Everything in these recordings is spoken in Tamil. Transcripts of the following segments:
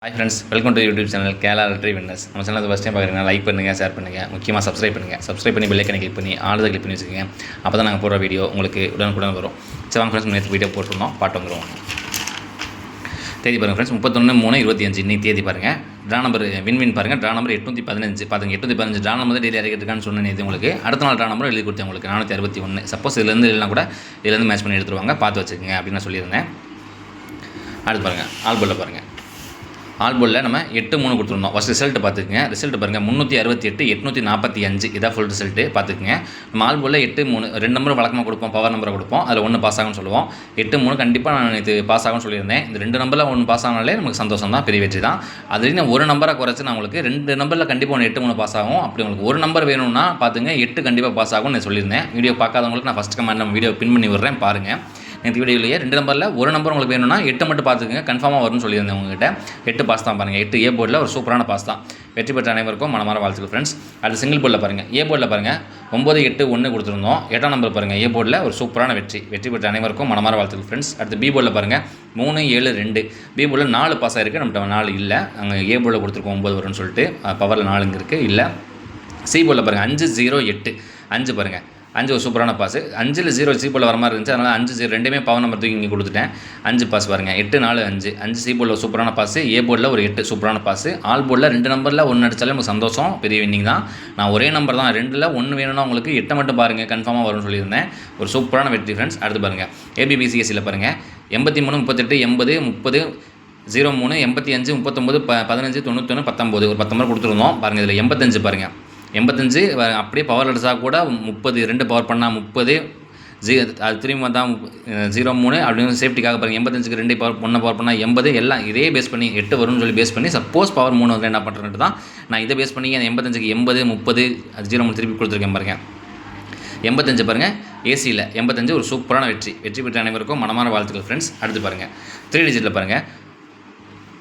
Hi friends, welcome to YouTube channel Kerala Lottery Winners. நம்ம சேனலை ஃபர்ஸ்ட் டைம் பார்க்குறீங்கன்னா லைக் பண்ணுங்கள், ஷேர் பண்ணுங்கள், முக்கியமாக சப்ஸ்கிரைப் பண்ணி பெல் ஐக்கனை கிளிக் பண்ணி ஆல் கிளிக் பண்ணி வச்சுக்கோங்க. அப்போ தான் நாங்கள் போடுற வீடியோ உங்களுக்கு உடனுக்குடன் வரும். சரி வாங்க ஃப்ரெண்ட்ஸ், நேற்று வீடியோ போட்டிருந்தோம், பாட்டு வந்துடுவோம். தேதி பாருங்கள் ஃப்ரெண்ட்ஸ், 31/3/25 இன்னைக்கு தேதி பாருங்கள். ட்ரா நம்பர் வின் பாருங்கள். ட்ரா நம்பர் 815 பார்த்துங்க. 815 ட்ரா நம்பர் டெய்லி இறக்கிட்டுருக்கான்னு சொன்னேன். இது உங்களுக்கு அடுத்த நாள் ட்ரா நம்பர் எழுதி கொடுத்தேன் உங்களுக்கு 461. சப்போஸ் இதுலேருந்து இல்லைனா கூட இதுலேருந்து மேட்ச் பண்ணி எடுத்துருவாங்க, பார்த்து வச்சுக்கோங்க அப்படின்னு நான் சொல்லியிருந்தேன். அடுத்து பாருங்கள், ஆல்போலில் பாருங்கள். ஆல்போலில் நம்ம 8-3 கொடுத்துருந்தோம். ஃபஸ்ட் ரிசல்ட் பார்த்துக்குங்க. ரிசல்ட் பாருங்கள் 368 845 இதான் ஃபுல் ரிசல்ட்டு பார்த்துக்குங்க. நம்ம ஆல்போலில் 8-3 2 நம்பர் வழக்கமாக கொடுப்போம், பவர் நம்பரை கொடுப்போம். அதில் 1 பாஸ் ஆகும்னு சொல்லுவோம். 8-3 கண்டிப்பாக நான் இது பாஸ் ஆகும்னு சொல்லியிருந்தேன். இந்த 2 நம்பரில் 1 பாஸ் ஆனாலே நமக்கு சந்தோஷம் தான், பெரிய வெற்றி தான். அதுலேயும் நான் 1 நம்பரை குறைச்சி நான் உங்களுக்கு 2 நம்பரில் கண்டிப்பாக 8-3 பாஸ் ஆகும். அப்படி உங்களுக்கு 1 நம்பர் வேணும்னா பார்த்துங்க, 8 கண்டிப்பாக பாஸ் ஆகும்னு நான் சொல்லியிருந்தேன். வீடியோ பார்க்காதவங்களுக்கு நான் ஃபஸ்ட் கமெண்ட் நம்ம வீடியோ பின் பண்ணி விடுறேன் பாருங்கள். நேற்று வீடியோலேயே 2 நம்பரில் 1 நம்பர் உங்களுக்கு வேணும்னா 8 மட்டும் பார்த்துக்குங்க, கன்ஃபார்மாக வரும்னு சொல்லியிருந்தேன் உங்கள்கிட்ட. 8 பாஸ் தான் பாருங்கள். 8 ஏ போர்டில் ஒரு சூப்பரான பாஸ் தான். வெற்றி பெற்ற அனைவருக்கும் மனமார வாழ்த்துக்கள் ஃப்ரெண்ட்ஸ். அது சிங்கிள் போர்டில் பாருங்கள். ஏ போர்டில் பாருங்கள் 9-8-1 கொடுத்துருந்தோம். 8ஆம் நம்பர் பாருங்கள். ஏ போர்டில் ஒரு சூப்பரான வெற்றி பெற்ற அனைவருக்கும் மனமார வாழ்த்துக்கள் ஃப்ரெண்ட்ஸ். அடுத்து பி போர்டில் பாருங்கள் 3-7-2. பி போர்டில் 4 பாஸ் ஆகிருக்கு, நம்மகிட்ட 4 இல்லை. அங்கே ஏ போர்டில் கொடுத்துருக்கோம் 9 வரும்னு சொல்லிட்டு, பவரில் 4 இங்கே இருக்குது இல்லை. சி போர்டில் பாருங்கள் 5-0-8. 5 பாருங்கள், 5 ஒரு சூப்பரான பாஸ். 5ல் 0 சி போல் வர மாதிரி இருந்துச்சு, அதனால் 5-0 ரெண்டுமே பவர் நம்பர் தூக்கி இங்கே கொடுத்துட்டேன். 5 பாஸ் பாருங்கள். 8-4-5. 5 சி போர்டில் சூப்பரான பாஸ். ஏ போர்டில் ஒரு 8 சூப்பரான பாஸ். ஆல் போர்டில் 2 நம்பரில் 1 அடித்தாலே நமக்கு சந்தோஷம், பெரிய வின்னிங் தான். நான் ஒரே நம்பர் தான், 2ல் 1 வேணும்னா உங்களுக்கு 8 மட்டும் பாருங்கள், கன்ஃபார்மாக வரும்னு சொல்லியிருந்தேன். ஒரு சூப்பரான வெற்றி ஃப்ரெண்ட்ஸ். அடுத்து பாருங்கள் ஏபிபிசிஎஸ்சியில் பாருங்கள் 83 38 80 30 03 85 39 15 91 19 ஒரு 10 நம்பர் கொடுத்துருந்தோம் பாருங்கள். இதில் 85 பாருங்கள். 85 அப்படியே பவர் அடிச்சா கூட 30 2 பவர் பண்ணால் 30 அது திரும்பி வந்தால் 03 அப்படின்னு சேஃப்டிக்காக பாருங்கள். 85க்கு 2 பவர் 1 பவர் பண்ணால் 80 எல்லாம் இதே பேஸ் பண்ணி 8 வரும்னு சொல்லி பேஸ் பண்ணி சப்போஸ் பவர் 3 வந்து என்ன பண்ணுறேன்ட்டு தான் நான் இதை பேஸ் பண்ணி அந்த 85க்கு 80 30 அது 03 திருப்பி கொடுத்துருக்கேன் பாருங்கள். 85 பாருங்கள். ஏசியில் 85 ஒரு சூப்பரான வெற்றி பெற்ற அனைவருக்கும் மனமான வாழ்த்துக்கள் ஃப்ரெண்ட்ஸ். அடுத்து பாருங்கள் 3 டிஜிட்டில் பாருங்கள்.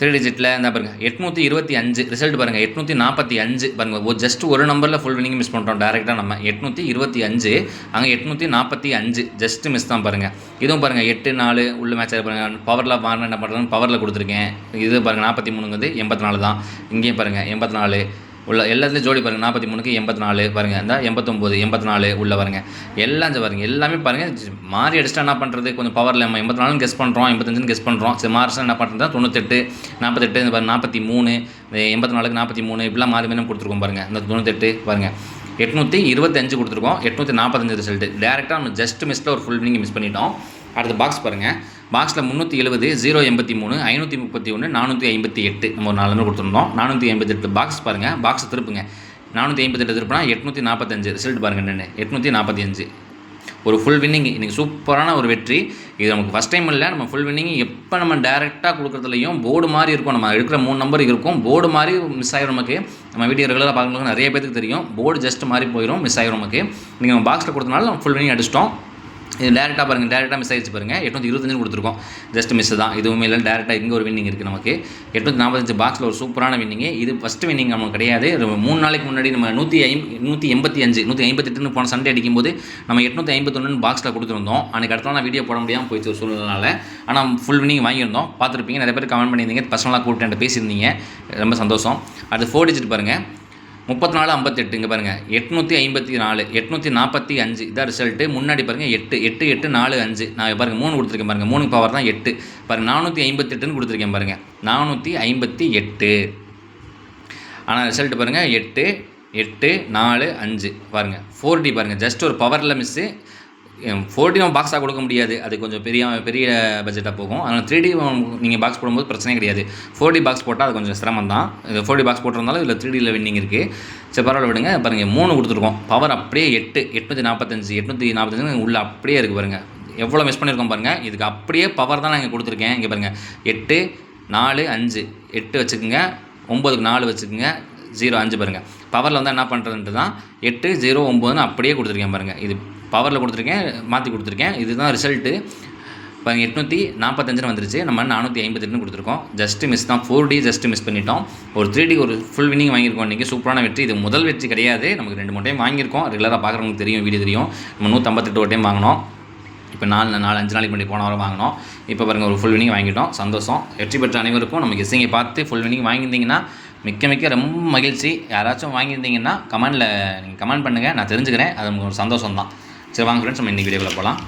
3 டிஜிட்டில் என்ன பாருங்கள் 825 ரிசல்ட் பாருங்கள். 845 பாருங்கள். ஜஸ்ட் ஒரு நம்பரில் ஃபுல் வினிங் மிஸ் பண்ணுறோம் டேரெக்டாக நம்ம. 825 அங்கே 845 ஜஸ்ட் மிஸ் தான் பாருங்கள். இதுவும் பாருங்கள் 8-4 உள்ள மேட்ச் பாருங்கள். பவரில் மாறின என்ன பண்ணுறேன்னு பவரில் கொடுத்துருக்கேன். இது பாருங்கள் 43 84 தான். இங்கேயும் பாருங்கள் 84 உள்ள எல்லாத்துலேயும் ஜோடி பாருங்கள். 43க்கு 84 பாருங்கள். இந்த 89 84 உள்ள பாருங்கள். எல்லாம் பாருங்கள் எல்லாமே பாருங்கள். மாறி அடிச்சிட்டா என்ன பண்ணுறது, கொஞ்சம் பவரில் நம்ம 84 கெஸ் பண்ணுறோம், 85 கெஸ் பண்ணுறோம். சரி மாறிச்சா என்ன பண்ணுறது, 98 48 இந்த பாருங்கள் 43 84க்கு 43 இப்படிலாம் மாறி மாரி கொடுத்துருக்கோம் பாருங்கள். இந்த 98 பாருங்கள் 825 கொடுத்துருக்கோம். 845 ரிசல்ட்டு டேரெக்டாக நம்ம ஜஸ்ட் மிஸ்ஸில் ஒரு ஃபுல் வினிங் மிஸ் பண்ணிட்டோம். அடுத்த பாக்ஸ் பாருங்கள். பாக்ஸில் 370 083 531 458 நம்ம ஒரு 4 நம்பர் கொடுத்துருந்தோம். 458 பாக்ஸ் பாருங்கள். பாக்ஸை திருப்புங்க. 458 திருப்பினா 845 ரிசல்ட் பாருங்கள். என்னென்னு 845 ஒரு ஃபுல் வின்னிங். இன்றைக்கி சூப்பரான ஒரு வெற்றி. இது நமக்கு ஃபஸ்ட் டைம் இல்லை, நம்ம ஃபுல் வின்னிங் எப்போ நம்ம டேரெக்டாக கொடுக்குறதுலையும் போர்டு மாதிரி இருக்கும். நம்ம எடுக்கிற 3 நம்பர் இருக்கும், போர்டு மாதிரி மிஸ் ஆகிடும் நமக்கு. நம்ம வீடியோ ரெகுலராக பார்க்குறவங்க நிறைய பேருக்கு தெரியும், போர்டு ஜஸ்ட் மாதிரி போயிடும், மிஸ் ஆகிடும் நமக்கு. நீங்கள் நம்ம பாக்ஸில் கொடுத்தனால நம்ம ஃபுல் வின்னிங் அடிச்சிட்டோம். இது டேரெக்டாக பாருங்கள், டேரெக்டாக மிஸ் ஆகிடுச்சு பாருங்கள். 825 கொடுத்துருக்கோம், ஜஸ்ட் மிஸ் தான். இதுவுமே இல்லை, டேரெக்டாக இங்கே ஒரு வின்னிங் இருக்குது நமக்கு. 845 பாக்ஸில் ஒரு சூப்பரான வின்னிங்கு. இது ஃபஸ்ட்டு வின்னிங் நமக்கு கிடையாது. 3 நாளைக்கு முன்னாடி நம்ம 185 158 போன சண்டே அடிக்கும்போது நம்ம 851 பாக்ஸில் கொடுத்துருந்தோம். அன்றைக்கி அடுத்த நான் வீடியோ போட முடியாமல் போயிடுச்சு ஒரு சூழ்நிலை. ஆனால் ஃபுல் வின்னிங் வாங்கியிருந்தோம், பார்த்துருப்பீங்க. நிறைய பேர் கமெண்ட் பண்ணியிருந்தீங்க, பர்சனலாக கூப்பிட்டு பேசியிருந்தீங்க, ரொம்ப சந்தோஷம். அது 4 டிஜிட் பாருங்கள் 34-58 இங்கே பாருங்கள் 854 845 இதான் ரிசல்ட்டு. முன்னாடி பாருங்கள் 8 8 8 4 5 நான் பாருங்கள் 3 கொடுத்துருக்கேன் பாருங்கள். 3 பவர் தான் 8 பாருங்கள். 458 கொடுத்துருக்கேன் பாருங்கள். 458 ஆனால் ரிசல்ட்டு பாருங்கள் 8 8 4 5 பாருங்கள். 4D பாருங்கள், ஜஸ்ட் ஒரு பவரில் மிஸ்ஸு. 4D நம்ம பாக்ஸாக கொடுக்க முடியாது, அது கொஞ்சம் பெரிய பட்ஜெட்டாக போகும். அதனால் 3D நீங்கள் பாக்ஸ் போடும்போது பிரச்சனை கிடையாது. 4D பாக்ஸ் போட்டால் அது கொஞ்சம் சிரமம் தான். இது 4D பாக்ஸ் போட்டிருந்தாலும் இதில் 3Dயில் வின்னிங் இருக்குது. சரி பரவாயில்ல விடுங்க. பாருங்கள் 3 கொடுத்துருக்கோம். பவர் அப்படியே 8 845 உள்ள அப்படியே இருக்குது பாருங்கள். எவ்வளோ மிஸ் பண்ணியிருக்கோம் பாருங்கள். இதுக்கு அப்படியே பவர் தான் நான் இங்கே கொடுத்துருக்கேன். இங்கே பாருங்கள் 8 4 5 8 வச்சுக்கோங்க, 9க்கு 4 வச்சுக்கோங்க, 0 5 பாருங்கள். பவரில் வந்து என்ன பண்ணுறதுன்ட்டு தான் 8 0 9ன்னு அப்படியே கொடுத்துருக்கேன் பாருங்கள். இது பவரில் கொடுத்துருக்கேன், மாற்றி கொடுத்துருக்கேன். இதுதான் ரிசல்ட்டு பாருங்கள். 845 வந்துருச்சு, நம்ம 458 கொடுத்துருக்கோம். ஜஸ்ட் மிஸ் தான். 4D ஜஸ்ட் மிஸ் பண்ணிட்டோம். ஒரு 3D ஒரு ஃபுல் வின்னிங் வாங்கியிருக்கோம் இன்றைக்கி. சூப்பரான வெற்றி. இது முதல் வெற்றி கிடையாது, நமக்கு 2 3 டைம் வாங்கியிருக்கோம். ரெகுலராக பார்க்குறவங்களுக்கு தெரியும், வீடியோ தெரியும். நம்ம 158 ஒரு டைம் வாங்கினோம். இப்போ 4 5 நாளைக்கு முன்னாடி போன வாரம் வாங்கினோம். இப்போ பாருங்கள் ஒரு ஃபுல் வினிங் வாங்கிட்டோம். சந்தோஷம். வெற்றி பெற்ற அனைவருக்கும் நம்ம கெஸ்ஸிங்கை பார்த்து ஃபுல் வினிங் வாங்கியிருந்தீங்கன்னா மிக்க ரொம்ப மகிழ்ச்சி. யாராச்சும் வாங்கியிருந்தீங்கன்னா நீங்கள் கமெண்ட் பண்ணுங்கள், நான் தெரிஞ்சுக்கிறேன். அது நமக்கு ஒரு சந்தோஷம் தான். சரி வாங்க ஃப்ரெண்ட்ஸ், நம்ம இன்றைக்கி வீடியோவில் போகலாம்.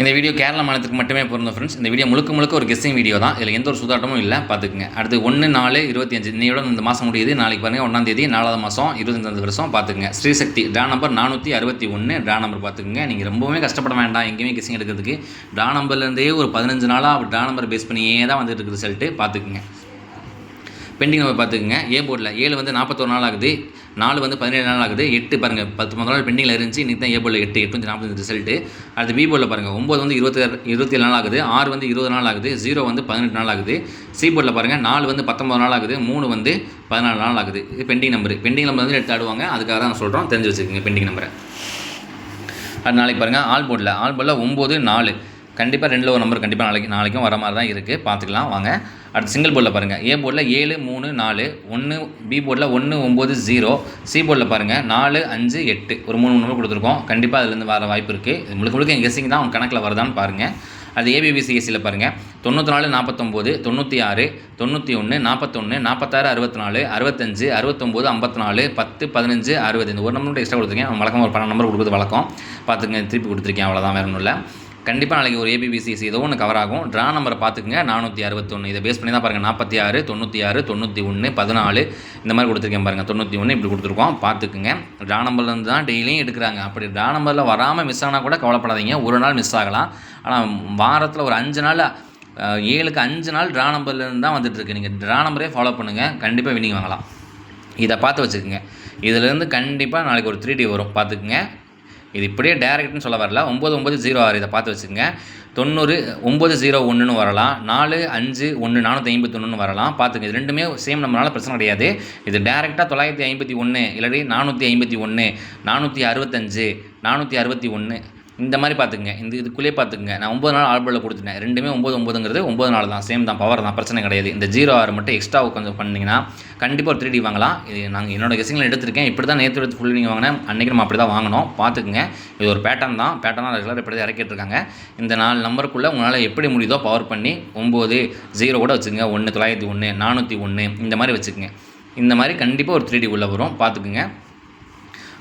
இந்த வீடியோ கேரளா மாநிலத்துக்கு மட்டுமே பொருந்தும் ஃப்ரெண்ட்ஸ். இந்த வீடியோ முழுக்க ஒரு கெஸ்ஸிங் வீடியோ தான். இதில் எந்த ஒரு சூதாட்டமும் இல்லை, பார்த்துக்குங்க. அடுத்து 1/4/25 இன்னையோட இந்த மாதம் முடியுது. நாளைக்கு பாருங்கள் 1ஆம் தேதி 4வது மாதம் 25 வருஷம். பார்த்துக்குங்க. Srisakthi draw number 461 draw number பார்த்துக்குங்க. நீங்கள் ரொம்பவே கஷ்டப்பட வேண்டாம் எங்கேயுமே கெஸ்ஸிங் எடுக்கிறதுக்கு. ட்ரா நம்பர்லேருந்தே ஒரு 15 நாளாக ட்ரா நம்பர் பேஸ் பண்ணியே தான் வந்துட்டு இருக்குது ரிசல்ட்டு. பார்த்துக்குங்க. பெண்டிங் நம்பர் பார்த்துக்குங்க. ஏ போர்டில் 7 வந்து 41 நாள் ஆகுது, 4 வந்து 17 நாள் ஆகுது, 8 பாருங்கள் 19 நாள் பெண்டிங்கில் இருந்துச்சு. இன்றைக்கி தான் ஏ போர்டில் 8 வந்து 45 ரிசல்ட்டு. அடுத்து பி போர்டில் பாருங்கள் 9 வந்து 27 நாள் ஆகுது, 6 வந்து 20 நாள் ஆகுது, 0 வந்து 18 நாள் ஆகுது. சி போர்டில் பாருங்கள் 4 வந்து 19 நாள் ஆகுது, 3 வந்து 14 நாள் ஆகுது. இது பெண்டிங் நம்பர் வந்து எடுத்து ஆடுவாங்க. அதுக்காக தான் நான் சொல்கிறோம், தெரிஞ்சு வச்சுக்கோங்க பெண்டிங் நம்பரை. அது நாளைக்கு பாருங்கள் ஆல் போர்டில் 9 4 கண்டிப்பாக 2ல் ஒரு நம்பர் கண்டிப்பாக நாளைக்கும் வர மாதிரி தான் இருக்குது. பார்த்துக்கலாம் வாங்க. அடுத்து சிங்கிள் போர்டில் பாருங்கள் ஏ போர்டில் 7 3 4 1, பி போர்டில் 1 9 0, சி போர்டில் பாருங்கள் 4 5 8 ஒரு 3 நம்பர் கொடுத்துருக்கோம். கண்டிப்பாக அதுலேருந்து வர வாய்ப்பு இருக்குது. இது முழுக்க என் கெஸ்ஸிங் தான், அவங்க கணக்கில் வருதான்னு பாருங்கள். அது ஏபிபிசிஎஸ்சியில் பாருங்கள் 94 49 96 91 41 46 64 65 69 54 10 15 60 இந்த ஒரு நம்பர் எக்ஸ்ட்ரா கொடுத்துருக்கேன். வழக்கம் ஒரு 12 நம்பர் கொடுக்குறது வழக்கம். பார்த்துங்க, திருப்பி கொடுத்துருக்கேன், அவ்வளோதான், வேறு ஒன்றும் இல்லை. கண்டிப்பாக நாளைக்கு ஒரு ஏபிபிசிஎஸ்சி ஏதோ ஒன்று கவர் ஆகும். ட்ரா நம்பரை பார்த்துக்குங்க 461. இதை பேஸ் பண்ணி தான் பாருங்கள் 46 96 91 14 இந்த மாதிரி கொடுத்துருக்கேன் பாருங்கள். 91 இப்படி கொடுத்துருக்கோம். பார்த்துக்குங்க. ட்ரா நம்பர்லேருந்து தான் டெய்லியும் எடுக்கிறாங்க. அப்படி ட்ரா நம்பரில் வராமல் மிஸ் ஆனால் கூட கவலைப்படாதீங்க. ஒரு நாள் மிஸ் ஆகலாம். ஆனால் வாரத்தில் ஒரு 5 நாள் 7க்கு 5 நாள் ட்ரா நம்பர்லேருந்து தான் வந்துட்டுருக்கு. நீங்கள் ட்ரா நம்பரே ஃபாலோ பண்ணுங்கள், கண்டிப்பாக வினிங் வாங்கலாம். இதை பார்த்து வச்சுக்கோங்க. இதிலேருந்து கண்டிப்பாக நாளைக்கு ஒரு 3D வரும். பார்த்துக்குங்க. இது இப்படியே டேரெக்ட்னு சொல்ல வரல. 9906 இதை பார்த்து வச்சுக்கோங்க. 90 901 வரலாம், 4 5 1 451 வரலாம். பார்த்துங்க, இது ரெண்டுமே சேம் நம்பர்னால பிரச்சனை கிடையாது. இது டேரெக்டாக 951 இல்லாட்டி 451 465 461 இந்த மாதிரி பார்த்துக்குங்க. இதுக்குள்ளேயே பார்த்துக்குங்க. நான் 9 நாள் ஆல்போர்டில் கொடுத்துட்டேன். ரெண்டுமே 9 9 நாள் தான், சேம் தான், பவர் தான், பிரச்சனை கிடையாது. இந்த 06 மட்டும் எக்ஸ்ட்ரா கொஞ்சம் பண்ணிங்கன்னா கண்டிப்பாக ஒரு 3D வாங்கலாம். இது நாங்கள் என்னோட கெஸ்ஸிங்கில் எடுத்திருக்கேன். இப்படி தான் நேற்று எடுத்து ஃபுல் நீங்கள் வாங்கினேன். அன்றைக்கி நம்ம அப்படி தான் வாங்கினோம். பார்த்துக்குங்க. இது ஒரு பேட்டர்ன் தான் ரெகுலர் இப்படி தான் இறக்கிட்டுருக்காங்க. இந்த 4 நம்பருக்குள்ளே உங்களால் எப்படி முடியுதோ பவர் பண்ணி 9 0 கூட வச்சுக்கோங்க. 1 901 401 இந்த மாதிரி வச்சுக்கோங்க. இந்த மாதிரி கண்டிப்பாக ஒரு 3D உள்ளே வரும். பார்த்துக்குங்க.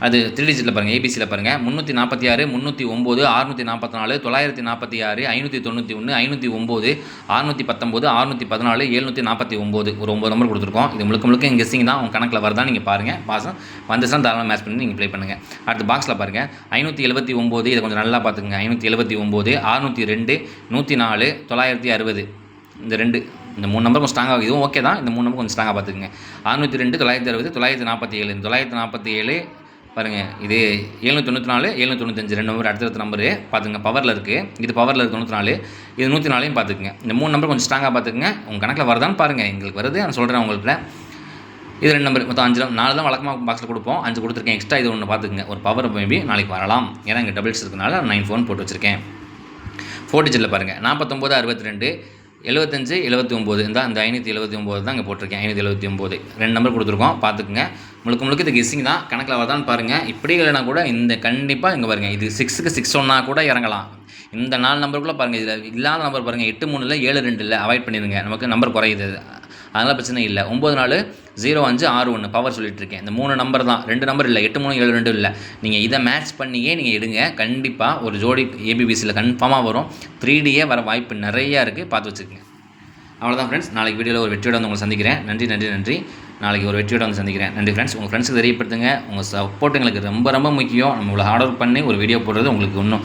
அது 3 டிஜிட்டில் பாருங்கள். ஏபிசியில் பாருங்கள் 346 309 644 946 591 509 619 614 749 ஒரு 9 நம்பர் கொடுத்துருக்கோம். இது முழுக்க எங்கள் கெஸ்ஸிங் தான். உங்கள் கணக்கில் வருதான் நீங்கள் பாருங்கள். பாசம் வந்துச்சுன்னா தாராளமாக மேட்ச் பண்ணி நீங்கள் ப்ளே பண்ணுங்கள். அடுத்து பாக்ஸில் பாருங்கள் 579 இதை கொஞ்சம் நல்லா பார்த்துக்குங்க. 579 602 104 960 இந்த 3 நம்பர் கொஞ்சம் ஸ்ட்ராங்காக, இதுவும் ஓகே தான். இந்த 3 நம்பர் கொஞ்சம் ஸ்ட்ராங்காக பார்த்துக்குங்க. 602 960 947 947 பாருங்கள். இது 794 795 2 நம்பர் அடுத்த நம்பரு பார்த்துங்க. பவரில் இருக்குது. இது பவரில் இருக்குது 94. இது 104 பார்த்துக்குங்க. இந்த 3 நம்பர் கொஞ்சம் ஸ்ட்ராங்காக பார்த்துக்குங்க. உங்கள் கணக்கில் வருதான்னு பாருங்கள். எங்களுக்கு வருது, நான் சொல்கிறேன் உங்கள்கிட்ட. இது 2 நம்பர் மொத்தம் 5 4 தான் வழக்கமாக பாக்ஸில் கொடுப்போம். 5 கொடுத்துருக்கேன். எக்ஸ்ட்ரா இது ஒன்று பார்த்துக்குங்க. ஒரு பவர் மேபி நாளைக்கு வரலாம். ஏன்னா இங்கே டபுள்ஸ் இருக்கனால 9 ஃபோன் போட்டு வச்சுருக்கேன். 4 டிஜிட்டில் பாருங்கள் 49 62 75 79 இந்த 579 தான் இங்கே போட்டிருக்கேன். 579 2 நம்பர் கொடுத்துருக்கோம். பார்த்துக்குங்க. முழுக்க இது கெஸ்ஸிங் தான். கணக்கில் வரதான்னு பாருங்கள். இப்படி இல்லைனா கூட இந்த கண்டிப்பாக இங்கே பாருங்கள். இது 6க்கு 6 ஒன்றா கூட இறங்கலாம். இந்த 4 நம்பருக்குள்ளே பாருங்கள். இதில் இல்லாத நம்பர் பாருங்கள். 8 3 இல்லை 7 2 இல்லை. அவாய்ட் பண்ணிடுங்க. நமக்கு நம்பர் குறையுது, அதனால் பிரச்சனை இல்லை. 9 4 0 5 6 1 பவர் சொல்லிட்டுருக்கேன். இந்த 3 நம்பர் தான், 2 நம்பர் இல்லை. 8 3 7 2 இல்லை. நீங்கள் இதை மேட்ச் பண்ணியே நீங்கள் எடுங்க. கண்டிப்பாக ஒரு ஜோடி ஏபிபிசியில் கன்ஃபார்மாக வரும். 3Dயே வர வாய்ப்பு நிறையா இருக்குது. பார்த்து வச்சுக்கோங்க. அவ்வளோதான் ஃப்ரெண்ட்ஸ். நாளைக்கு வீடியோவில் ஒரு வெற்றியோட வந்து உங்களை சந்திக்கிறேன். நன்றி. நாளைக்கு ஒரு வெற்றியோட வந்து சந்திக்கிறேன். நன்றி ஃப்ரெண்ட்ஸ். உங்கள் ஃப்ரெண்ட்ஸுக்கு தெரியப்படுத்துங்க. உங்கள் சப்போர்ட் எங்களுக்கு ரொம்ப முக்கியம். நம்ம இவ்வளோ ஹார்ட் ஒர்க் பண்ணி ஒரு வீடியோ போடுறது உங்களுக்கு இன்னும்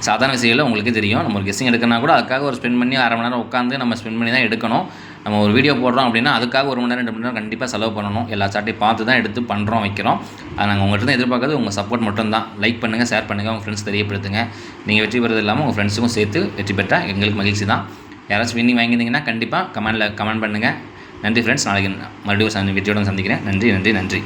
சாதாரண விஷயம் இல்லை. உங்களுக்கு தெரியும். நம்ம ஒரு கெஸ்ஸிங் எடுக்கணும்னா கூட அதுக்காக ஒரு ஸ்பெண்ட் பண்ணி 1/2 மணி நேரம் உட்காந்து நம்ம ஸ்பெண்ட் பண்ணி தான் எடுக்கணும். நம்ம ஒரு வீடியோ போடுறோம் அப்படின்னா அதுக்காக 1 மணி நேரம் 2 மணி நேரம் கண்டிப்பாக செலவு பண்ணணும். எல்லா சாட்டையும் பார்த்து தான் எடுத்து பண்ணுறோம் வைக்கிறோம். அது நாங்கள் உங்கள்கிட்ட தான் எதிர்பார்க்கறது உங்கள் சப்போர்ட் மட்டும் தான். லைக் பண்ணுங்கள், ஷேர் பண்ணுங்கள், உங்கள் ஃப்ரெண்ட்ஸ் தெரியப்படுத்துங்க. நீங்கள் வெற்றி பெறது இல்லாமல் உங்கள் ஃப்ரெண்ட்ஸுக்கும் சேர்த்து வெற்றி பெற்றால் எங்களுக்கு மகிழ்ச்சி தான். யாராச்சும் வின்னிங் வாங்கியிருந்தீங்கன்னா கண்டிப்பாக கமெண்ட் பண்ணுங்கள். நன்றி ஃப்ரெண்ட்ஸ். நாளைக்கு மறுபடியும் வெற்றியோடு சந்திக்கிறேன். நன்றி.